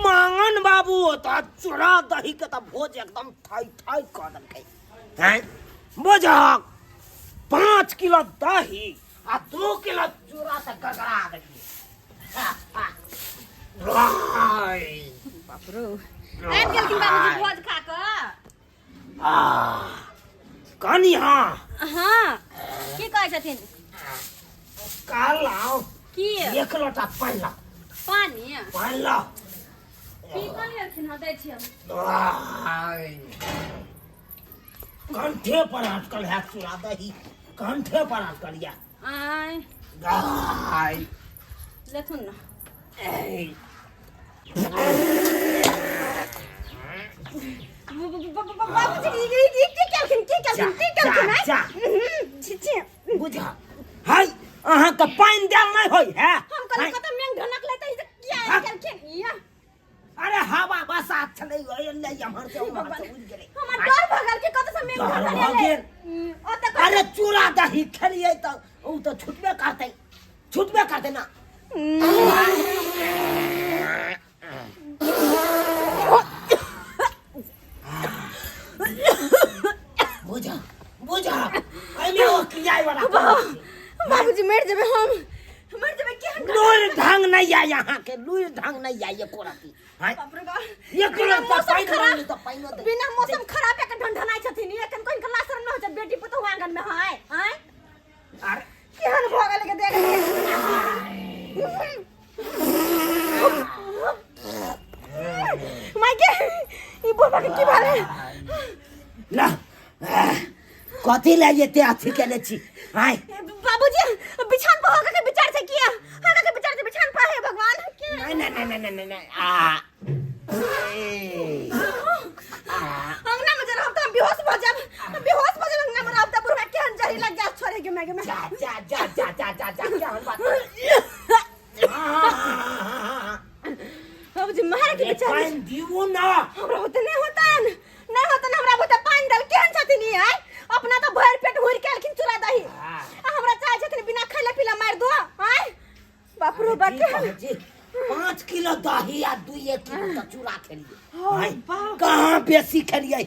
मांगन बाबू होता चूड़ा दही के तो भोज एकदम थाई थाई कर देलकै हैं बुझा 5 किलो दही आ 2 किलो चूड़ा से गगरा देलिए बाप रे आबि गेलखिन बाबूजी भोज खा कऽ कनी हाँ की कहै छथिन काल आओ की 1 लोटा पानी ला पानी ला की कहलियथिन दै छी हम कंठे पर अटकल है चूड़ा दही कंठे पर अटकल या आय लेथुन ना बाबूजी की बुझा हाय अहाँ के पानी देल नहीं होई है हम कहलिए कत मेंग ढनक लेतै से किया केलखिन या अरे हवा बसात चले ले हमर से उमर से उड़ गेलै हमर डर भगल के कत से मेंग ढनक ले अरे चूड़ा दही खेलिए त उ त छुटबे करते ना बुझा एमे ओ कियाई वाला बाबूजी मर जेबे हम मर जेबे केहन लूर ढंग नहीं आ यहाँ के लूर ढंग नहीं आ ये कोराती बाप रे बाप ये कोरा मौसम खराब तो पाइनो दे बिना मौसम खराब के ढंढनाई छथिन एखन कोन के लासर न हो छ बेटी पुतो आंगन में है अरे केहन भगल के देख माय के ई बोलबा के की बारे ला कथी ले जेते अथी केले छी हाय बाबूजी बिछान पर होके के विचार से किया होके के विचार से बिछान पर है भगवान नहीं अंगना में जरा हम बेहोश हो जाब अंगना में रहब त बुढ़वा केहन जहरी लग जा छोरे के मैगे में जा क्या बात बाबूजी मारे के विचार पानी दीवो ना हमरा होते नहीं होता हमरा होते पानी दल केहन छथिन ई है अपना तो भर पेट हुर के अलखिन चूड़ा दही हमरा चाहे छथिन बिना खैले पीला मार दो हैं बाप रे बाप 5 किलो दही आ 2 किलो चूड़ा खेलिए कहाँ बेसी खेलिए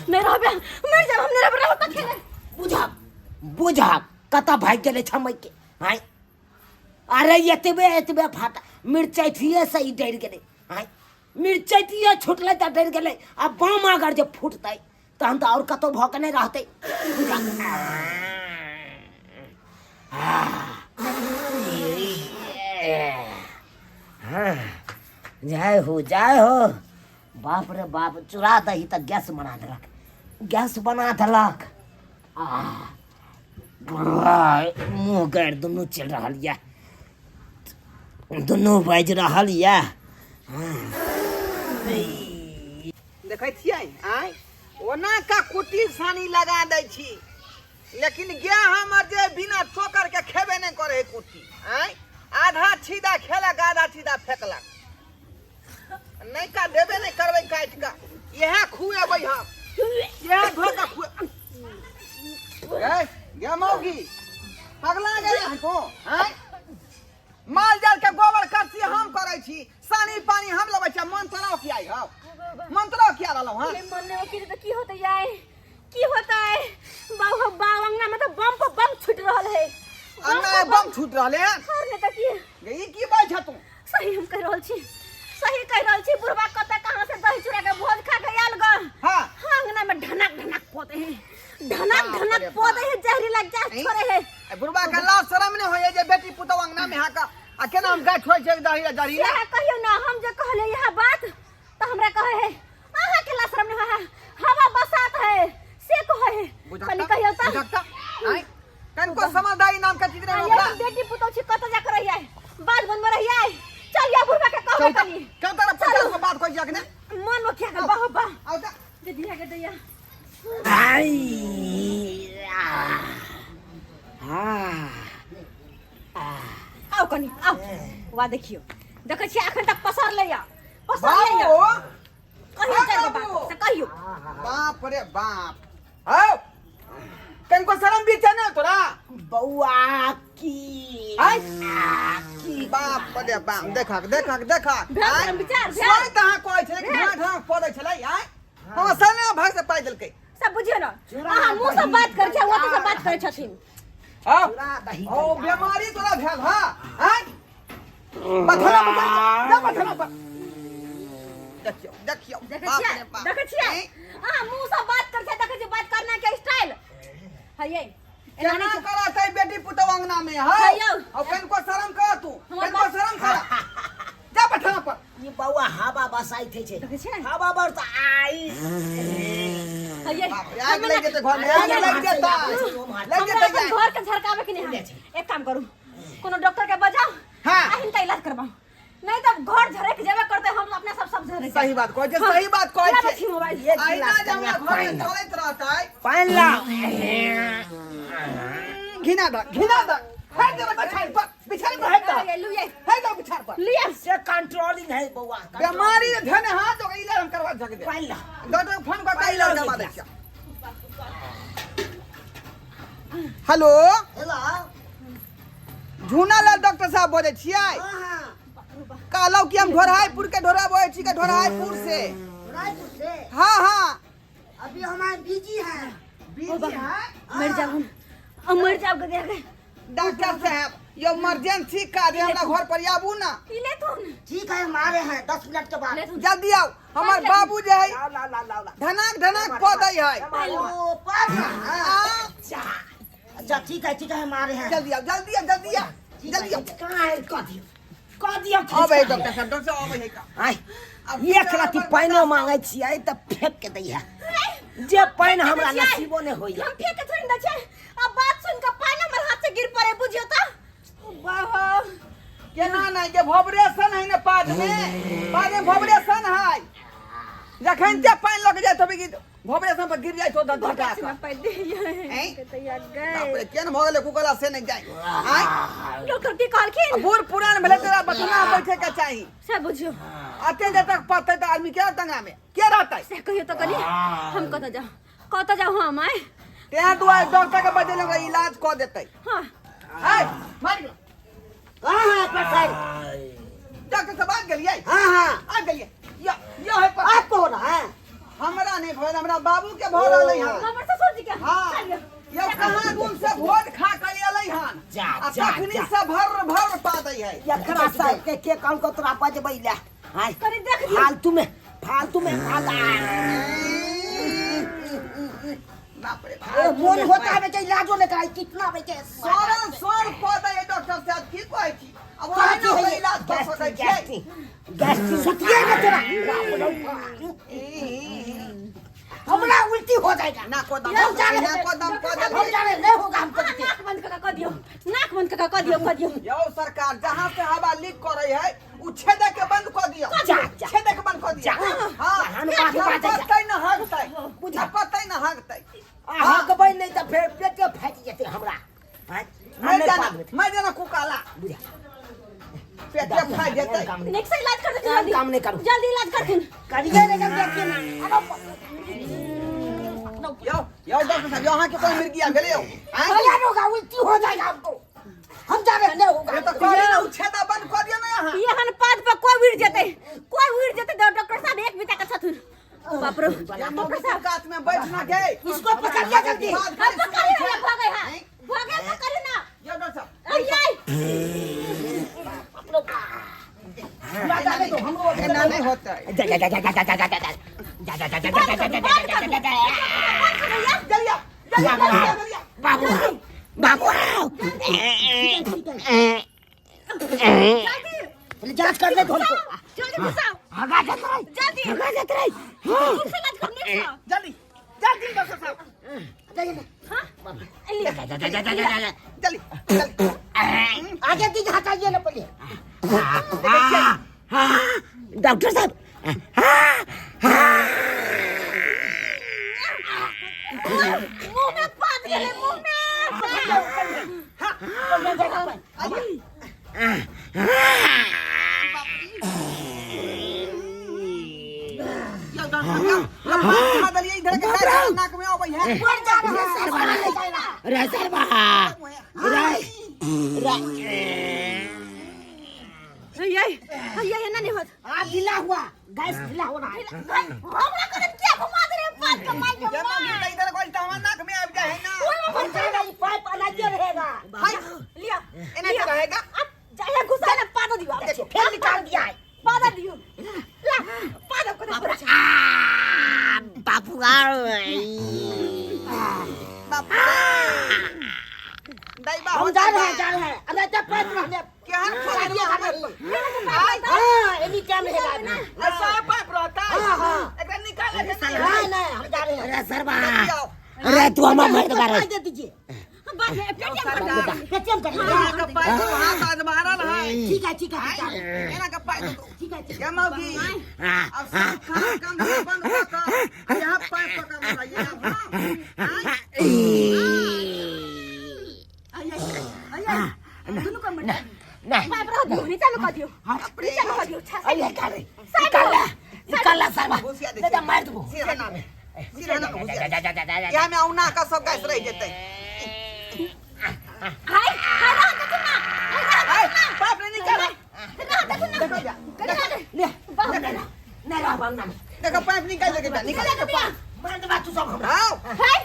नहीं रहबे मर जाब हम नहीं रहब त खेले बुझा कता भाग गेले छमई के हाय अरे एतबे फाटा मिर्चाई थिए सही डर गेले हाय मिर्चाई थिए छुटले त डर गेले अब बाम अगर जे फुटतै तहन त और कतो भक नहीं रहतै जय हो बाप रे बाप चूड़ा दही त गैस बना देलक मुँह गाड़ि दुनू चल रहा है दुनू बाजि रहा है देखै छियै आय ओना का कुटी सानी लगा दै छी लेकिन गे हमर जे बिना ठोकर के खेबे नहीं करे कुटी आय आधा छीदा खेलक आधा छीदा फेकलक नहीं का देबे नहीं करबै काट का यह खुएबै हम यह धोका खुए गे मौगी पगला गए हमको आय माल जाल के गोबर करती हम करे छी सानी पानी हम लेबै छी मंत्रो किया है मंत्रो किया रहलो हां मन में की तो की होतै यार की होतै बाऊ अंगना में तो बम पर बम छूट रहल है अंगना में बम छूट रहले और ने त की ई की बात छ तू सही हम कह रहल छी बुढ़वा कत कहां से दही चूड़ा के भोज खा के आयल ग हां अंगना में ढनक पोते हैं ढनक पोते हैं जहरी लग जा छोरे है बुढ़वा के लाज शरम नहीं होय जे बेटी पुतौ अंगना में हाका आ केना हम गाठ होय छै दही यह कहियो ना हम जे कहले यह बात तो हमरा कहे है आहा के लाज शरम नहीं है हवा बसात है से कहे है कनी कहियो त आय कनको समझदारी नाम का चीज नहीं ये बेटी पुतौ छी कत जा कर रही बात बन रही चल या बुढ़वा के कहो कनी क्यों तेरा पचास को बात कोई जगने मन में क्या कर बाबा आओ जा दे दिया के दैया आओ कनी आओ वा देखियो देखै छी अखन तक पसर लैया कहियो चल बात से कहियो बाप रे बाप आओ कनको शरम भी चने तोरा बउआ की आय की बाप रे बाप देखा देखा देखा भेल विचार भेल सोई तहाँ कहै छलै कि ढाँ ढाँ पड़ै छलै आय हम सने भाग से पाइ देलकै सब बुझियो ना अहाँ मुंह से बात करै छै वो तो बात करै छथिन ओ बीमारी तोरा भेल हा आय बथरा बथरा पर देखियो देखियो देखै छियै अहाँ मुंह से बात करै छै देखै छियै बात करना के स्टाइल है ये केना करत है बेटी पुतौ अंगना में है और कनको शर्म कर तू कनको शर्म कर जा बथरा पर ये बउआ हवा बसाई थे छे देखै छियै हवा बर त आई है ये आग लग जेते घर में आग लग जेता लग जेते घर के झरकावे के नहीं एक काम करू कोनो डॉक्टर के बजाओ हां इनका इलाज करवाओ नहीं तो घर झरक जेबे करते हम अपने सब झरक सही बात कहै छै सही बात कहै छै मोबाइल ये आईना जब घर में चलैत रहता है पान ला घिना द है जब बिछाई पर बिछाई पर है तो बिछाई पर लिया से कंट्रोलिंग है बउआ बीमारी धन हाथ तो इलाज हम करवा सके पान ला डॉक्टर फोन करके इलाज करवा दे हेलो हेलो झूनालाल डॉक्टर साहब बोले छियै हां कहलौ कि हम ढोराईपुर के ढोराबो छी के ढोराईपुर से रायपुर से हाँ हाँ अभी हमारे बिजी है मर जाओ हम मर जाओ के देख डॉक्टर साहब ये इमरजेंसी कार्ड हमरा घर पर आबू ना ले तू ठीक है हमारे हैं 10 मिनट के बाद जल्दी आओ हमार बाबू जे है ला धनाक धनाक को दई है ओ पापा अच्छा अच्छा ठीक है हमारे हैं जल्दी आओ जल्दी आओ जल्दी आओ जल्दी आओ कहां है कह दिया अबे डॉक्टर साहब अबे है का आय एक राती पाइनो मांगे छियै त फेंक के दैया जे पाइन हमरा नसीबो ने होइया हम फेंक के थोड़ी न छै अब बात सुन के पानी हमर हाथ से गिर पड़े बुझियो त वाह केना नहीं के वाइब्रेशन है ना पाद में वाइब्रेशन है जखन ते पानी लग जाय तो कि वाइब्रेशन पर गिर जाय तो धक्का से पे दे के तैयार गए केन भ गेले कुकला से नहीं जाय आय डॉक्टर की कहलखिन बूढ़ पुरान भेले तोरा बतना बैठे के चाहिए सब बुझियो अते जे तक पड़ते तो आदमी के तंगा में के रहतै से कहियो तो कनी हम कत जाओ हम आए तें दुआ डॉक्टर के बदले में इलाज क देतै हां हाय मार गेल हां पसाई डॉक्टर से बात गेलियै हां आ गेलियै यो है पर आपको हो रहा है हमरा नहीं भइल हमरा बाबू के भ रहलै हन हमर ससुर जी के हां ये कहां दूर से भोज खा कर एलै हन जा, आ जा, तखनी जा। से भर पा दै है एकरा साहब के काम को तोरा बजबै ले हाय कनी देख दियो फालतू में बाप रे ए मोन होता है के इलाजो ले कराई कितना बेचे सर पा दै है डॉक्टर साहब की कहै छी अब वही ना होई इलाज कर सकै छै गैस्ट्रिक सुतिए में तेरा हमरा उल्टी हो जाएगा ना को दम हम जाने नहीं होगा हमको नाक बंद कर दियो नाक बंद कर दियो यो सरकार जहां से हवा लीक करे है उ छेदे के बंद कर दियो छेदे के बंद कर दियो हां हम बात पतै न हगतै बुझा पतै न हगतै हगबै नहीं त फिर पेट के फाट जेते हमरा मैं जाना कुकाला बुझा पेट के फाट जेतै नेक्स्ट से इलाज कर दे काम नहीं करूं जल्दी इलाज कर दे करिए रे जब देखिए ना यो डॉक्टर साहब यहाँ के कोई मिर्गी आ गेले हो भैया होगा उल्टी हो जाएगा हमको हम जाने नहीं होगा ये तो कहले ना छेदा बंद कर दियो ना यहाँ ये हन पाद पर कोई उड़ जेते डॉक्टर साहब एक बिता के छथुन बाप रे डॉक्टर साहब कात में बैठ ना गए इसको पकड़िए जल्दी हम पकड़िए भागे हां भागे पकड़ ना यो डॉक्टर साहब आई हमको एना नहीं होता बाबू बाबू जांच कर ले तुमको जल्दी घुसाओ हगा जात रही जल्दी हगा जात रही से इलाज करने जल्दी जल्दी डॉक्टर साहब हां जल्दी जल्दी आगे दीजिए हटाइए ना पहले डॉक्टर साहब मुंह में पाद गेले मुंह में इधर के नाक में आबै है ये ना नहीं होत आज ढीला हुआ गैस ढीला हो रहा है हमरा करे क्या घुमा दे रे पाइप का मार के जब मैं इधर कोई तवा नाक में आ जाए ना तेरा ये पाइप अलग ही रहेगा लिया इन्हें तो रहेगा अब जाए घुसा ना पादा दियो देखो फिर निकाल दिया है पादा दियो ला पादा को बाबू आ दैबा हम जा रहे हैं अरे जब पैर रहने क्या खा दिया हां एनी क्या रहेगा ना ऐसा पाइप रहता है हां एकदम निकाल ले नहीं हम जा रहे हैं अरे सरवा अरे तू हमारा मार दे रहा दे दीजिए पेटीएम कर का पाइप वहां का मारा ना ठीक है एना का पाइप ठीक है क्या मौगी अब सब काम बंद कर यहां पाइप का मारा ये दोनों को मत नहीं पाइप रह दियो नहीं चालू कर दियो चालू कर दियो अरे निकाल सरवा दादा मार दो सिरहाना में क्या में औना का सब गैस रह जते हाय हाय पाइप ने निकाल ले नहीं रहा बांगना में देखो पाइप निकाल के निकाल के पाइप मार दे तू सब हमरा हाय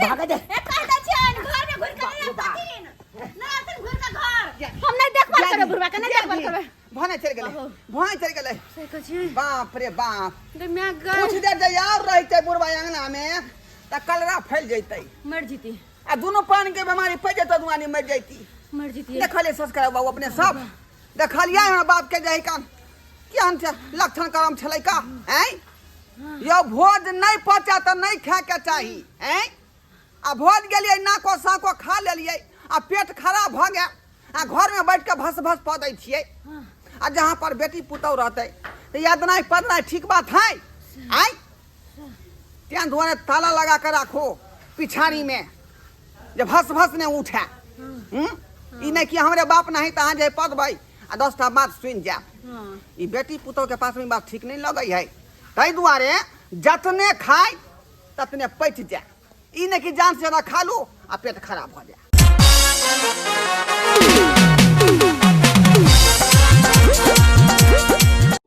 भाग दे एक कह दै छै घर में घुर के नहीं पतिन ना अपन घुर के घर हम नहीं देखभाल करे बुढ़वा के नहीं देखभाल करे भने चल गेले सही कछि बाप रे बाप रे मैं कुछ देर जे और रहते बुढ़वा अंगना में त कलरा फैल जैतै मर जीती आ दोनों पान के बीमारी फैल जैतै दुआनी मर जैती मर जीती देखले संस्कार बाबू अपने सब देखलिया हमरा बाप के जहि कान केहन छै लक्षण करम छलै का हैं यो भोज नहीं पचा त नहीं खाए के चाही हैं आ भोज गेलिए नाको साको खा लेलिए आ पेट खराब भ गया आ घर में बैठ के भस भस प दै छियै आ जहाँ पर बेटी पुतौ रहते तो याद नहीं पढ़ना ठीक बात है आई त्या दुआरे ताला लगा कर रखो पिछाड़ी में जब भस भस ने उठा ई नहीं कि हमरे बाप नहीं तो जे पद भाई आ 10टा बात सुन जा ई बेटी पुतौ के पास में बात ठीक नहीं लगे है तै दुआरे जतने खाए ततने पैठ जा ई नहीं कि जान से ज्यादा खा लू आ पेट खराब हो जाए।